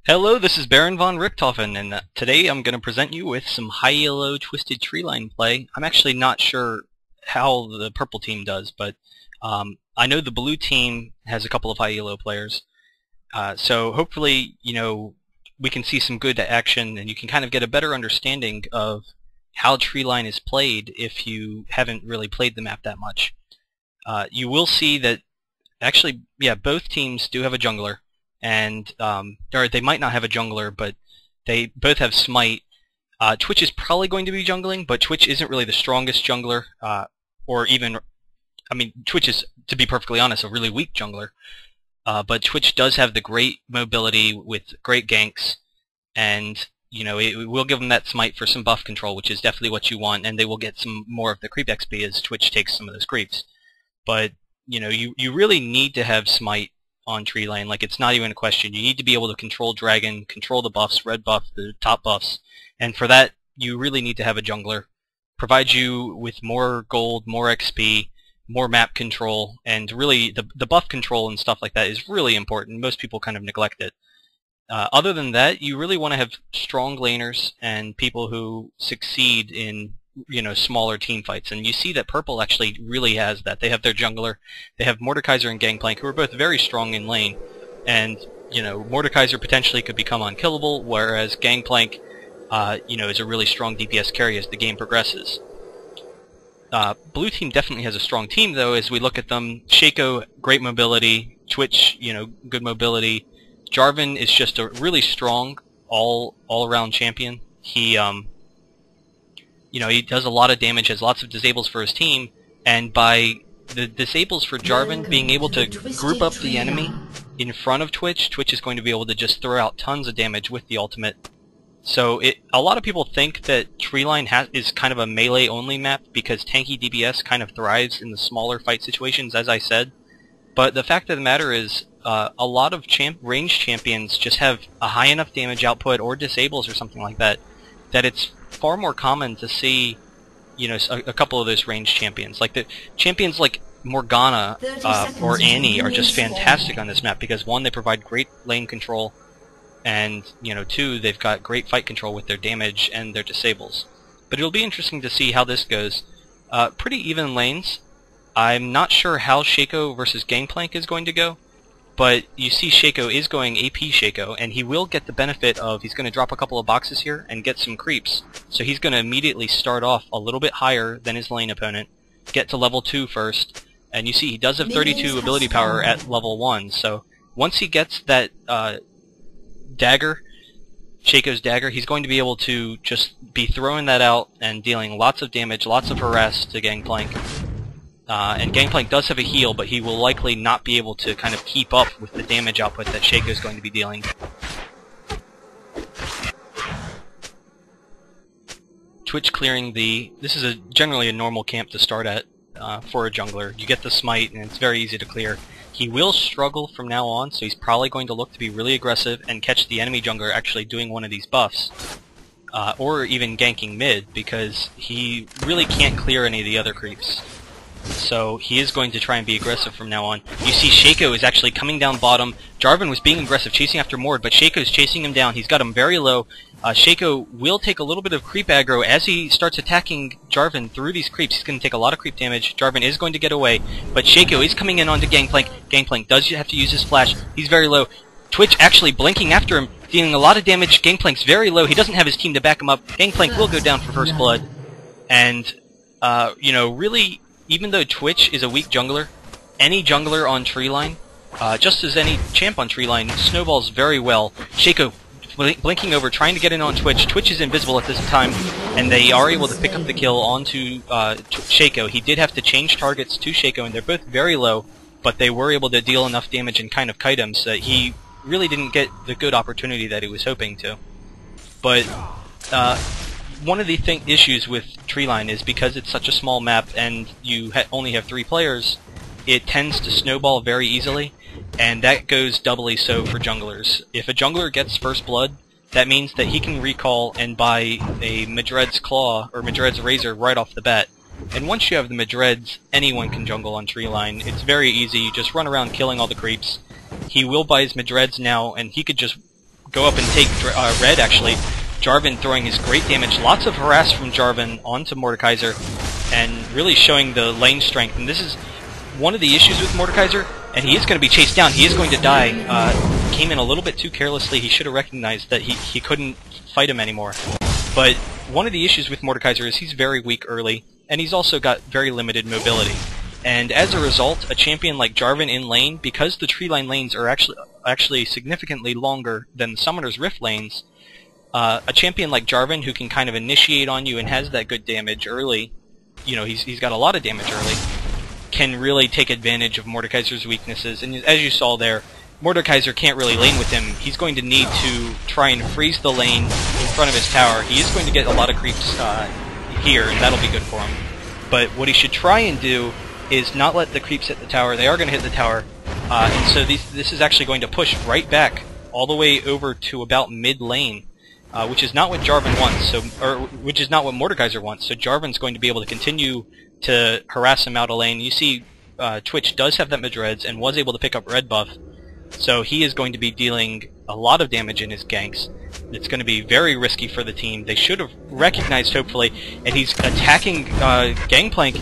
Hello, this is Baron von Richthofen, and today I'm going to present you with some high Elo Twisted Treeline play. I'm actually not sure how the purple team does, but I know the blue team has a couple of high Elo players. So hopefully, we can see some good action, and you can kind of get a better understanding of how Treeline is played if you haven't really played the map that much. You will see that actually, yeah, both teams do have a jungler. And or they might not have a jungler, but they both have smite. Twitch is probably going to be jungling, but Twitch isn't really the strongest jungler, or even, I mean, Twitch is, to be perfectly honest, a really weak jungler. But Twitch does have the great mobility with great ganks, and it will give them that smite for some buff control, which is definitely what you want, and they will get some more of the creep XP as Twitch takes some of those creeps. But you really need to have smite on Treeline. Like, it's not even a question. You need to be able to control Dragon, control the buffs, red buff, the top buffs, and for that you really need to have a jungler. Provide you with more gold, more XP, more map control, and really the buff control and stuff like that is really important. Most people kind of neglect it. Other than that, you really want to have strong laners and people who succeed in smaller team fights, and you see that purple actually really has that. They have their jungler, they have Mordekaiser and Gangplank, who are both very strong in lane, and Mordekaiser potentially could become unkillable, whereas Gangplank is a really strong DPS carry as the game progresses. Blue team definitely has a strong team though. As we look at them, Shaco, great mobility, Twitch, good mobility. Jarvan is just a really strong all-around champion. He he does a lot of damage, has lots of disables for his team, and by the disables for Jarvan being able to group up the enemy in front of Twitch, Twitch is going to be able to just throw out tons of damage with the ultimate. So a lot of people think that Treeline is kind of a melee-only map because tanky DPS kind of thrives in the smaller fight situations, as I said. But the fact of the matter is, a lot of ranged champions just have a high enough damage output or disables or something like that, that it's far more common to see, a couple of those ranged champions. Like the champions like Morgana or Annie are just fantastic on this map because one, they provide great lane control, and two, they've got great fight control with their damage and their disables. But it'll be interesting to see how this goes. Pretty even lanes. I'm not sure how Shaco versus Gangplank is going to go, but you see Shaco is going AP Shaco, and he will get the benefit of, he's going to drop a couple of boxes here and get some creeps. So he's going to immediately start off a little bit higher than his lane opponent, get to level 2 first, and you see he does have 32 ability power at level 1, so once he gets that dagger, Shaco's dagger, he's going to be able to just be throwing that out and dealing lots of damage, lots of harass to Gangplank. And Gangplank does have a heal, but he will likely not be able to kind of keep up with the damage output that Shaco is going to be dealing. Twitch clearing this is generally a normal camp to start at for a jungler. You get the smite, and it's very easy to clear. He will struggle from now on, so he's probably going to look to be really aggressive and catch the enemy jungler actually doing one of these buffs. Or even ganking mid, because he really can't clear any of the other creeps. So he is going to try and be aggressive from now on. You see Shaco is actually coming down bottom. Jarvan was being aggressive, chasing after Mord, but Shaco is chasing him down. He's got him very low. Shaco will take a little bit of creep aggro as he starts attacking Jarvan through these creeps. He's going to take a lot of creep damage. Jarvan is going to get away, but Shaco is coming in onto Gangplank. Gangplank does have to use his flash. He's very low. Twitch actually blinking after him, dealing a lot of damage. Gangplank's very low. He doesn't have his team to back him up. Gangplank will go down for first blood. And, really, even though Twitch is a weak jungler, any jungler on Treeline, just as any champ on Treeline, snowballs very well. Shaco blinking over, trying to get in on Twitch. Twitch is invisible at this time, and they are able to pick up the kill onto Shaco. He did have to change targets to Shaco, and they're both very low, but they were able to deal enough damage and kind of kite him, so that he really didn't get the good opportunity that he was hoping to. But one of the issues with Treeline is because it's such a small map and you only have 3 players, it tends to snowball very easily, and that goes doubly so for junglers. If a jungler gets first blood, that means that he can recall and buy a Madred's Claw or Madred's Razor right off the bat. And once you have the Madreds, anyone can jungle on Treeline. It's very easy. You just run around killing all the creeps. He will buy his Madreds now, and he could just go up and take red, actually. Jarvan throwing his great damage. Lots of harass from Jarvan onto Mordekaiser, and really showing the lane strength. And this is one of the issues with Mordekaiser, and he is going to be chased down. He is going to die. Came in a little bit too carelessly. He should have recognized that he couldn't fight him anymore. But one of the issues with Mordekaiser is he's very weak early, and he's also got very limited mobility. And as a result, a champion like Jarvan in lane, because the Treeline lanes are actually significantly longer than the Summoner's Rift lanes, a champion like Jarvan, who can kind of initiate on you and has that good damage early, you know, he's got a lot of damage early, can really take advantage of Mordekaiser's weaknesses. And as you saw there, Mordekaiser can't really lane with him. He's going to need to try and freeze the lane in front of his tower. He is going to get a lot of creeps here, and that'll be good for him. But what he should try and do is not let the creeps hit the tower. They are going to hit the tower, and so this is actually going to push right back all the way over to about mid lane, which is not what Jarvan wants, or which is not what Mordekaiser wants. So Jarvan's going to be able to continue to harass him out of lane. You see, Twitch does have that Madreds and was able to pick up red buff, so he is going to be dealing a lot of damage in his ganks. It's going to be very risky for the team. They should have recognized, hopefully, and he's attacking Gangplank,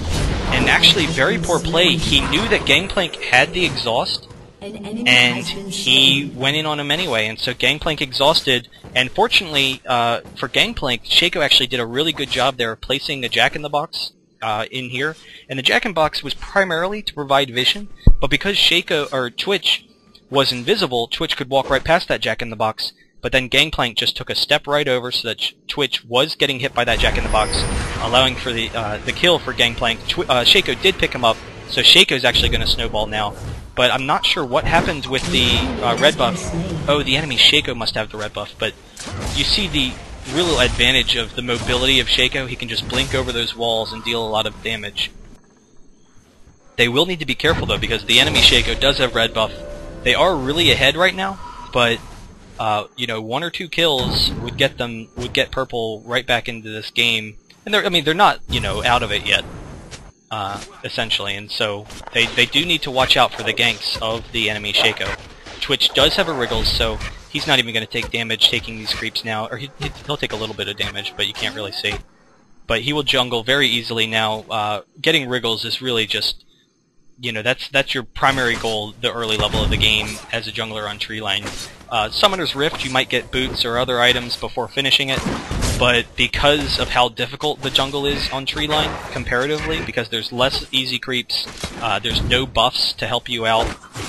and actually very poor play. He knew that Gangplank had the exhaust, and he went in on him anyway, and so Gangplank exhausted, and fortunately for Gangplank, Shaco actually did a really good job there of placing a Jack-in-the-Box in here, and the Jack-in-the-Box was primarily to provide vision, but because Twitch was invisible, Twitch could walk right past that Jack-in-the-Box, but then Gangplank just took a step right over so that Twitch was getting hit by that Jack-in-the-Box, allowing for the kill for Gangplank. Shaco did pick him up, so Shaco's actually going to snowball now. But I'm not sure what happened with the red buff. Oh, the enemy Shaco must have the red buff, but you see the real advantage of the mobility of Shaco. He can just blink over those walls and deal a lot of damage. They will need to be careful, though, because the enemy Shaco does have red buff. They are really ahead right now, but you know, 1 or 2 kills would get purple right back into this game, and they're not, you know, out of it yet, essentially, and so they do need to watch out for the ganks of the enemy Shaco. Twitch does have a Wriggles, so he's not even going to take damage taking these creeps now, or he'll take a little bit of damage, but you can't really see. But he will jungle very easily now. Getting Wriggles is really just, you know, that's your primary goal, the early level of the game as a jungler on Treeline. Summoner's Rift, you might get boots or other items before finishing it, but because of how difficult the jungle is on Treeline comparatively, because there's less easy creeps, there's no buffs to help you out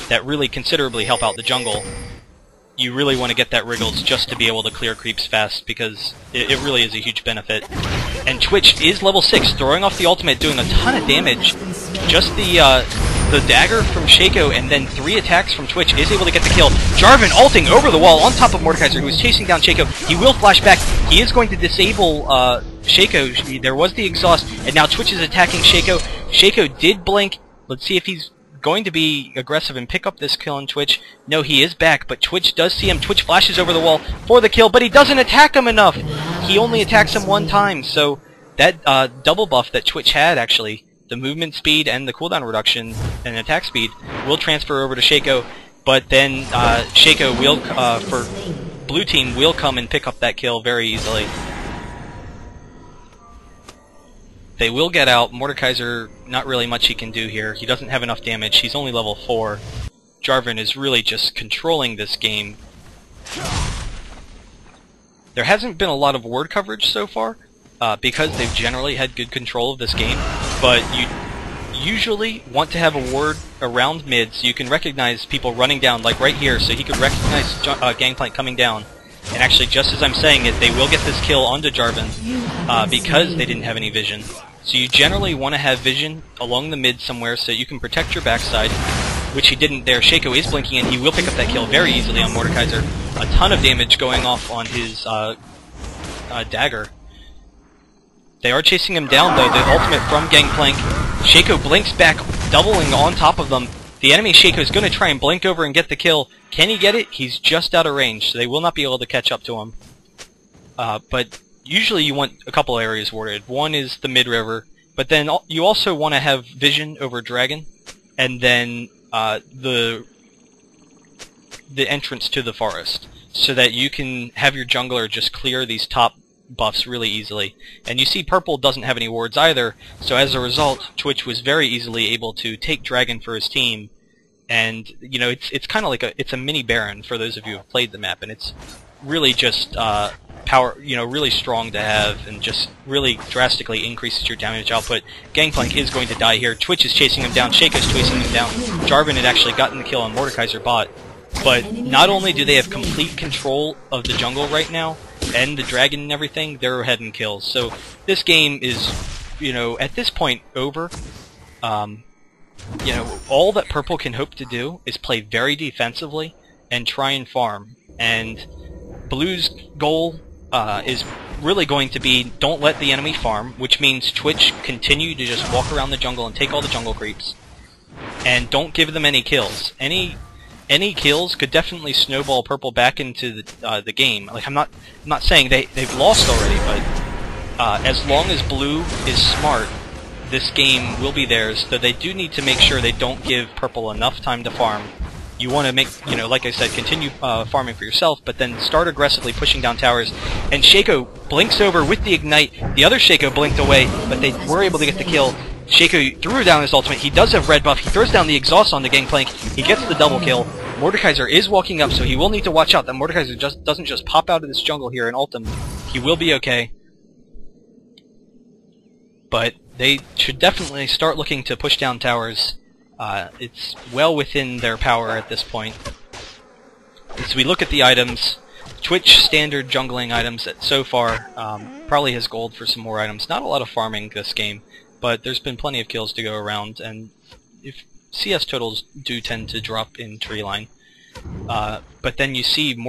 that really considerably help out the jungle, you really want to get that Wriggles just to be able to clear creeps fast, because it really is a huge benefit. And Twitch is level 6, throwing off the ultimate, doing a ton of damage. Just the dagger from Shaco and then 3 attacks from Twitch is able to get the kill. Jarvan ulting over the wall on top of Mordekaiser, who is chasing down Shaco. He will flash back. He is going to disable Shaco. There was the exhaust, and now Twitch is attacking Shaco. Shaco did blink. Let's see if he's going to be aggressive and pick up this kill on Twitch. No, he is back, but Twitch does see him. Twitch flashes over the wall for the kill, but he doesn't attack him enough. He only attacks him 1 time, so that double buff that Twitch had, actually, the movement speed and the cooldown reduction and attack speed, will transfer over to Shaco, but then Shaco will, for blue team, will come and pick up that kill very easily. They will get out. Mordekaiser, not really much he can do here. He doesn't have enough damage. He's only level 4. Jarvan is really just controlling this game. There hasn't been a lot of ward coverage so far, because they've generally had good control of this game, but you usually want to have a ward around mid so you can recognize people running down, like right here, so he could recognize Gangplank coming down. And actually, just as I'm saying it, they will get this kill onto Jarvan, because they didn't have any vision. So you generally want to have vision along the mid somewhere so you can protect your backside, which he didn't there. Shaco is blinking, and he will pick up that kill very easily on Mordekaiser. A ton of damage going off on his dagger. They are chasing him down, though. The ultimate from Gangplank. Shaco blinks back, doubling on top of them. The enemy Shaco is going to try and blink over and get the kill. Can he get it? He's just out of range, so they will not be able to catch up to him. But usually you want a couple areas warded. One is the mid-river, but then you also want to have vision over Dragon, and then the entrance to the forest, so that you can have your jungler just clear these top buffs really easily. And you see purple doesn't have any wards either, so as a result, Twitch was very easily able to take Dragon for his team. And you know, it's kind of like it's a mini Baron for those of you who have played the map, and it's really just power, you know, really strong to have, and just really drastically increases your damage output. Gangplank is going to die here. Twitch is chasing him down. Shaco's chasing him down. Jarvan had actually gotten the kill on Mordekaiser bot. But not only do they have complete control of the jungle right now, and the dragon and everything, they're ahead in kills. So this game is, you know, at this point over. You know, all that purple can hope to do is play very defensively and try and farm. And blue's goal is really going to be don't let the enemy farm, which means Twitch continue to just walk around the jungle and take all the jungle creeps, and don't give them any kills. Any kills could definitely snowball purple back into the game. Like I'm not saying they've lost already, but as long as blue is smart, this game will be theirs. So they do need to make sure they don't give purple enough time to farm. You want to make, you know, like I said, continue farming for yourself, but then start aggressively pushing down towers. And Shaco blinks over with the Ignite. The other Shaco blinked away, but they were able to get the kill. Shaco threw down his ultimate. He does have red buff. He throws down the exhaust on the Gangplank. He gets the double kill. Mordekaiser is walking up, so he will need to watch out that Mordekaiser doesn't just pop out of this jungle here and ult him. He will be okay. But they should definitely start looking to push down towers. It's well within their power at this point. As we look at the items, Twitch standard jungling items that so far probably has gold for some more items. Not a lot of farming this game, but there's been plenty of kills to go around, and if CS totals do tend to drop in Treeline. But then you see more